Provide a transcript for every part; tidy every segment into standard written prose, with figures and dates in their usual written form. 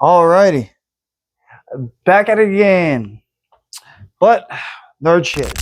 Alrighty, back at it again. But nerd shit.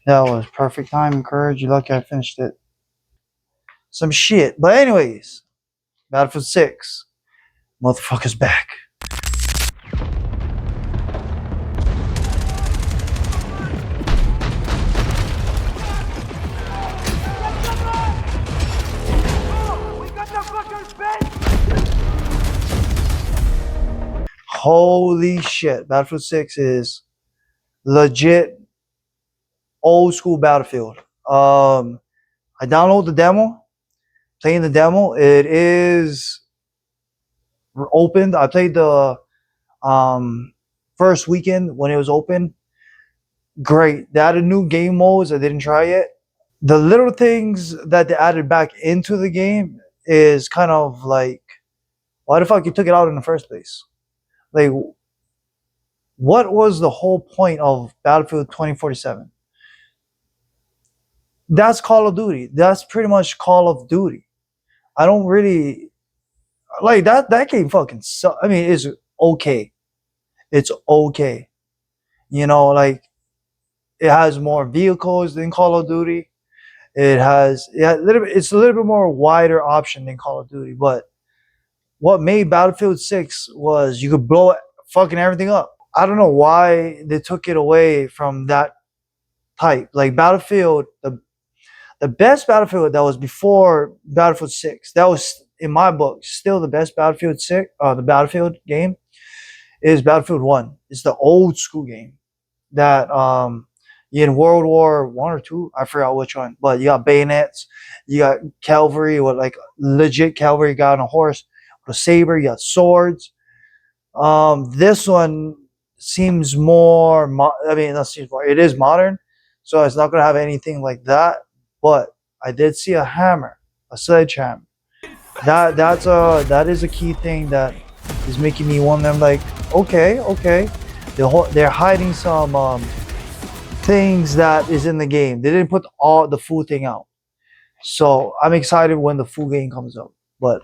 That was perfect time and courage. You're lucky I finished it. Some shit. But anyways, Battlefield 6. Motherfucker's back. Holy shit. Battlefield 6 is legit old school Battlefield. I downloaded the demo, playing the demo. It is opened. I played the first weekend when it was open. Great. They added new game modes I didn't try yet. The little things that they added back into the game is kind of like, why the fuck you took it out in the first place? Like, what was the whole point of Battlefield 2047? That's Call of Duty. That's pretty much Call of Duty. I don't really like that. That game fucking sucks. I mean, it's okay. It's okay. Like it has more vehicles than Call of Duty. It has a little bit. It's a little bit more wider option than Call of Duty. But what made Battlefield 6 was you could blow fucking everything up. I don't know why they took it away from that type. Like Battlefield, the best Battlefield that was before Battlefield 6. That was in my book still the best Battlefield 6. The Battlefield game is Battlefield 1. It's the old school game that in World War One or two, I forgot which one, but you got bayonets, you got cavalry with like legit cavalry guy on a horse with a saber, you got swords. This one seems more. I mean, not seems more. It is modern, so it's not gonna have anything like that. But I did see a hammer, a sledgehammer. That is a key thing that is making me one of them like, okay. They're hiding some things that is in the game. They didn't put all the full thing out. So I'm excited when the full game comes out. But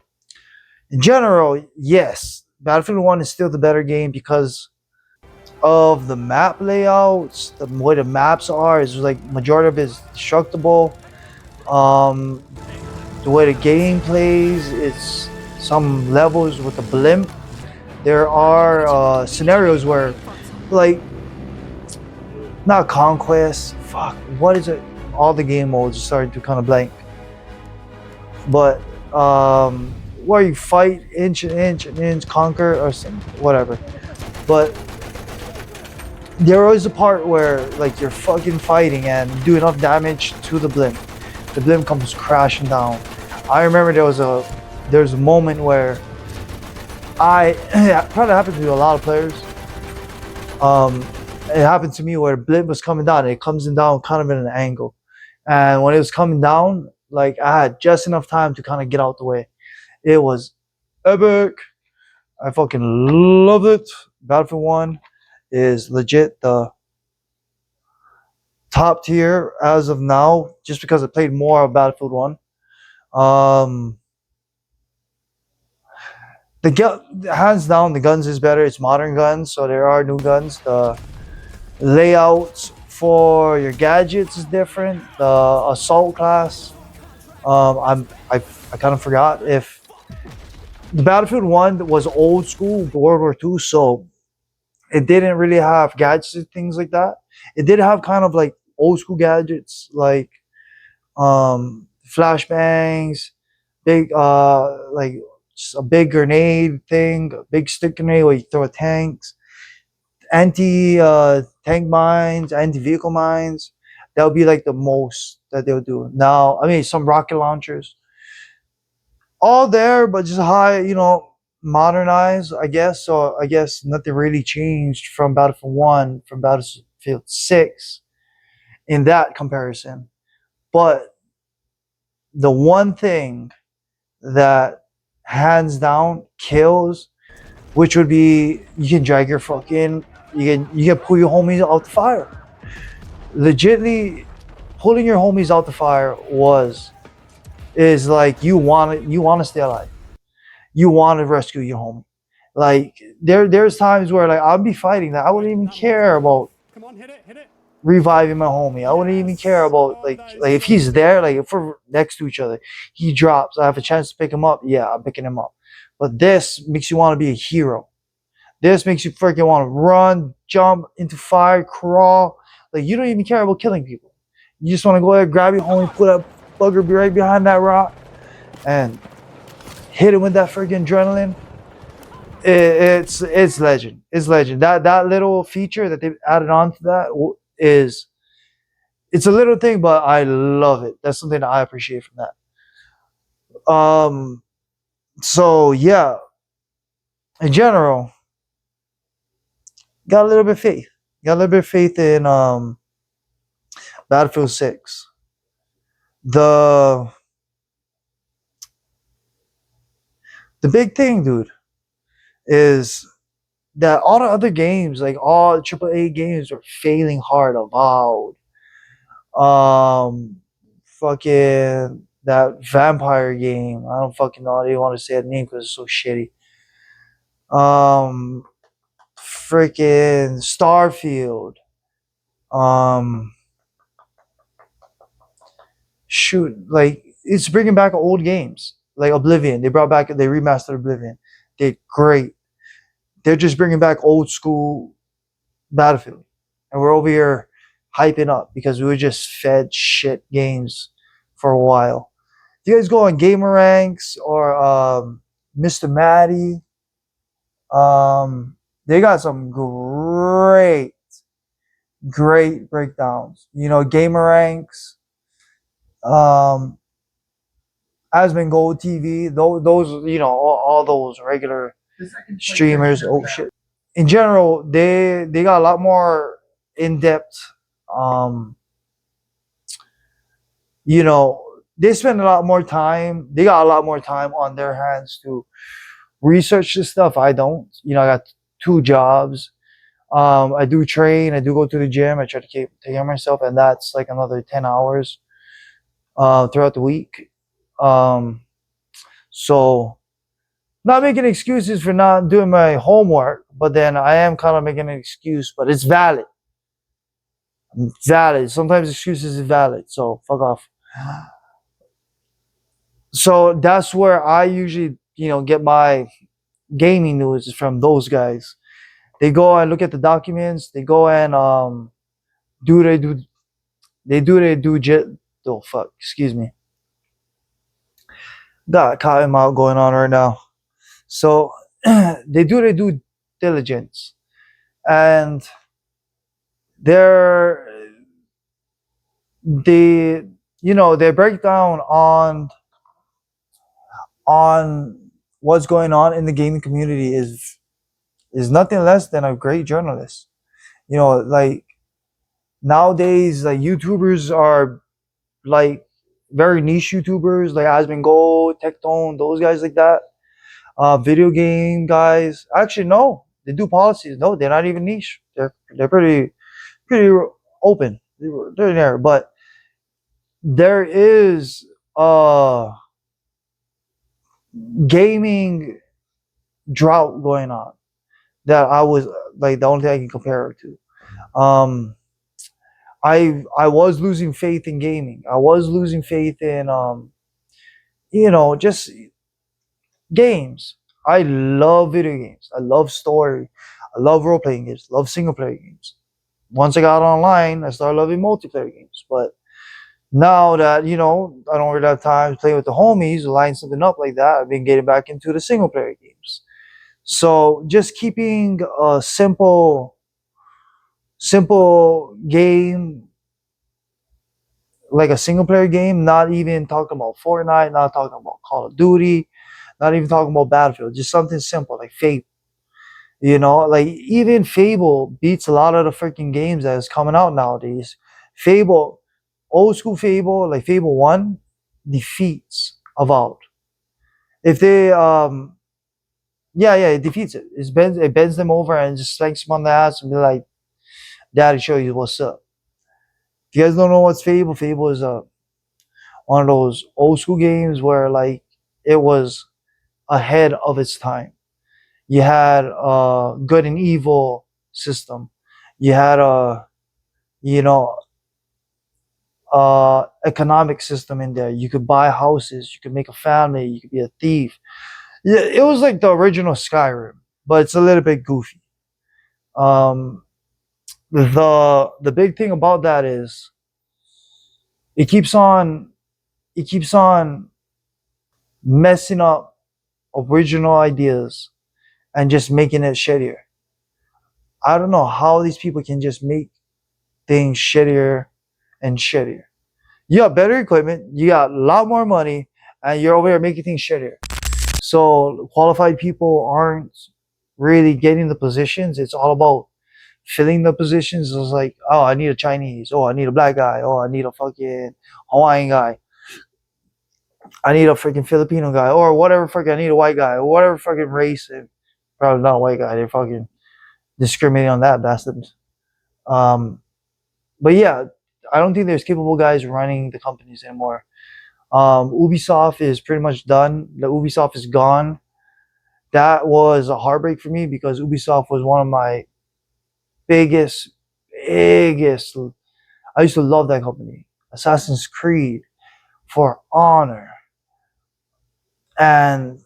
in general, yes, Battlefield 1 is still the better game because of the map layouts, the way the maps are. Is like majority of it is destructible. Um, the way the game plays, it's some levels with the blimp. There are scenarios where, like, not conquest. Fuck, what is it? All the game modes started to kind of blank. But where you fight inch and inch, conquer or some whatever. But there is a part where like you're fucking fighting and do enough damage to the blimp. The blimp comes crashing down. I remember there's a moment where it probably happened to a lot of players. It happened to me where the blimp was coming down. It comes down kind of in an angle, and when it was coming down, like I had just enough time to kind of get out the way. It was epic. I fucking loved it. Battlefield 1 is legit the top tier as of now, just because I played more of Battlefield 1. Hands down, the guns is better. It's modern guns, so there are new guns. The layouts for your gadgets is different. The assault class, I kind of forgot if the Battlefield 1 was old school World War II, so it didn't really have gadgets and things like that. It did have kind of like old school gadgets like flashbangs, big like just a big grenade thing, a big stick grenade where you throw at tanks, anti tank mines, anti vehicle mines. That would be like the most that they'll do. Now, I mean, some rocket launchers, all there, but just high, modernized, I guess. So I guess nothing really changed from Battlefield 1 from Battlefield 6 in that comparison. But the one thing that hands down kills which would be you can drag your fucking you can pull your homies out the fire. Legitly, pulling your homies out the fire is like you want to stay alive. You want to rescue your homie. Like there's times where like I'll be fighting that I wouldn't even care about Come on, hit it. reviving my homie. I wouldn't even care about like if he's there, like if we're next to each other, he drops. I have a chance to pick him up. Yeah, I'm picking him up. But this makes you want to be a hero. This makes you freaking want to run, jump into fire, crawl. Like you don't even care about killing people. You just want to go ahead, grab your homie, put a bugger right behind that rock, and hit him with that freaking adrenaline. It's legend. It's legend. That little feature that they added on to that is it's a little thing, but I love it. That's something that I appreciate from that. So yeah, in general, got a little bit of faith. Got a little bit of faith in Battlefield 6. The the big thing, dude, is that all the other games, like all AAA games, are failing hard. Avowed, fucking that vampire game. I don't fucking know. I didn't want to say the name because it's so shitty. Um, freaking Starfield. Um, shoot, like it's bringing back old games like Oblivion. They remastered Oblivion. Did great. They're just bringing back old school Battlefield, and we're over here hyping up because we were just fed shit games for a while. If you guys go on Gamer Ranks or Mr. Matty, they got some great breakdowns. You know, Gamer Ranks, um, Asmongold Gold TV, those you know, all those regular streamers. Oh shit! In general, they got a lot more in depth. Um, you know, they spend a lot more time. They got a lot more time on their hands to research this stuff. I don't. You know, I got 2 jobs. I do train. I do go to the gym. I try to take care of myself, and that's like another 10 hours throughout the week. Um, so not making excuses for not doing my homework, but then I am kind of making an excuse, but it's valid. It's valid. Sometimes excuses is valid. So fuck off. So that's where I usually, get my gaming news is from those guys. They go and look at the documents. They go and do they do they do they do jet. Oh fuck, excuse me. Got a cotton mouth going on right now. So they do their due diligence, and they're they they break down on what's going on in the gaming community is nothing less than a great journalist. Like nowadays, like YouTubers are like very niche YouTubers, like Asmongold, Tectone, those guys like that. Video game guys. Actually, no, they do policies. No, they're not even niche. They're pretty open. They're there, but there is gaming drought going on that I was like the only thing I can compare it to. I was losing faith in gaming. I was losing faith in just games. I love video games. I love story. I love role playing games. Love single player games. Once I got online, I started loving multiplayer games. But now that I don't really have time to play with the homies, line something up like that, I've been getting back into the single player games. So just keeping a simple game, like a single player game, not even talking about Fortnite, not talking about Call of Duty, not even talking about Battlefield, just something simple like Fable. Like even Fable beats a lot of the freaking games that is coming out nowadays. Fable, old school Fable, like Fable 1, defeats Avowed. If they Yeah, it defeats it. It bends them over and just spanks them on the ass and be like, "Daddy, show you what's up." If you guys don't know what's Fable, Fable is one of those old school games where like it was ahead of its time. You had a good and evil system. You had a you know economic system in there. You could buy houses. You could make a family. You could be a thief. Yeah, it was like the original Skyrim, but it's a little bit goofy. Um, the big thing about that is it keeps on it keeps on messing up original ideas and just making it shittier. I don't know how these people can just make things shittier and shittier. You got better equipment, you got a lot more money, and you're over here making things shittier. So qualified people aren't really getting the positions. It's all about filling the positions. It's like, oh, I need a Chinese. Oh, I need a black guy. Oh, I need a fucking Hawaiian guy. I need a freaking Filipino guy. Or whatever fucking, I need a white guy. Or whatever fucking race. Probably not a white guy. They're fucking discriminating on that bastard. Um, but yeah, I don't think there's capable guys running the companies anymore. Ubisoft is pretty much done. The Ubisoft is gone. That was a heartbreak for me because Ubisoft was one of my biggest. I used to love that company. Assassin's Creed, For Honor, and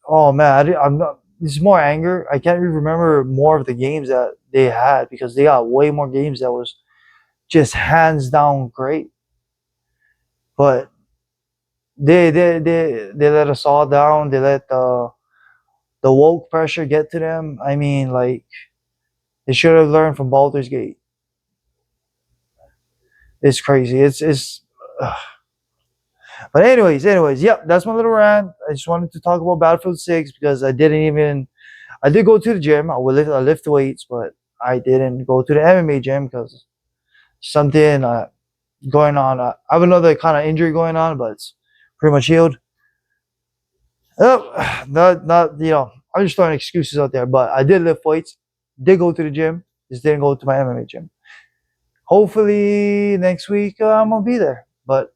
oh man, I'm not. It's more anger. I can't even remember more of the games that they had because they got way more games that was just hands down great. But they let us all down. They let the woke pressure get to them. I mean, like they should have learned from Baldur's Gate. It's crazy. It's. But anyways, yep. That's my little rant. I just wanted to talk about Battlefield 6 because I didn't even. I did go to the gym. I lift weights, but I didn't go to the MMA gym because something going on. I have another kind of injury going on, but it's pretty much healed. Not I'm just throwing excuses out there, but I did lift weights, did go to the gym, just didn't go to my MMA gym. Hopefully next week I'm gonna be there. But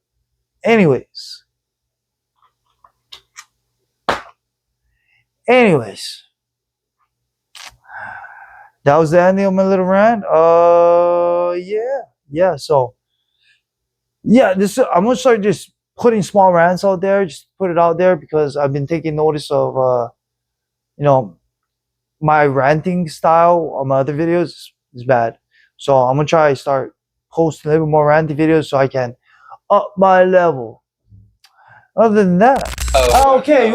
anyways, that was the ending of my little rant. Yeah. So yeah, I'm gonna start just putting small rants out there, just put it out there because I've been taking notice of you know my ranting style on my other videos is bad. So I'm gonna try to start posting a little more ranty videos so I can up my level. Other than that, okay,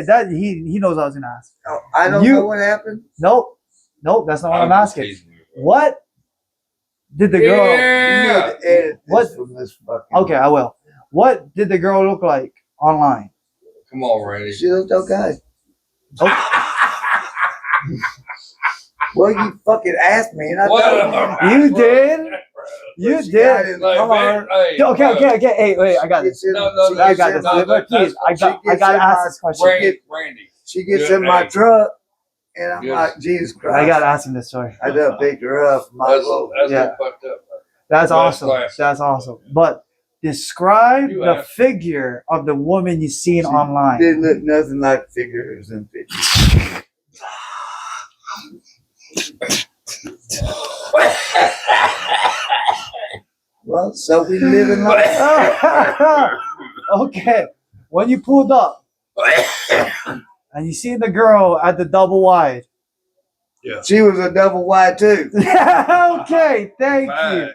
that he knows what I was gonna ask. Oh, I don't know what happened. Nope, that's not what I'm asking. What did the girl? You need to edit this from this fucking. Okay, I will. What did the girl look like online? Come on, Randy. She looked okay. Oh, Well, you fucking asked me, and I What? told you did. You She got did. it. Like, Come on. hey, Okay. Hey, wait, I got this. No, I got this. no, But please, I got to ask this question. Randy. She gets Good, in my hey. truck, and I'm Yes. like, Jesus Christ. I got to ask him this story. I done picked her up. That's Yeah. fucked up. That's That's awesome. classic. That's awesome. But describe You the asked. figure of the woman you seen She online. Didn't look nothing like figures and pictures. Well, so we live in life. Okay, when you pulled up and you seen the girl at the double wide. She was a double wide too. Okay, thank you. Right.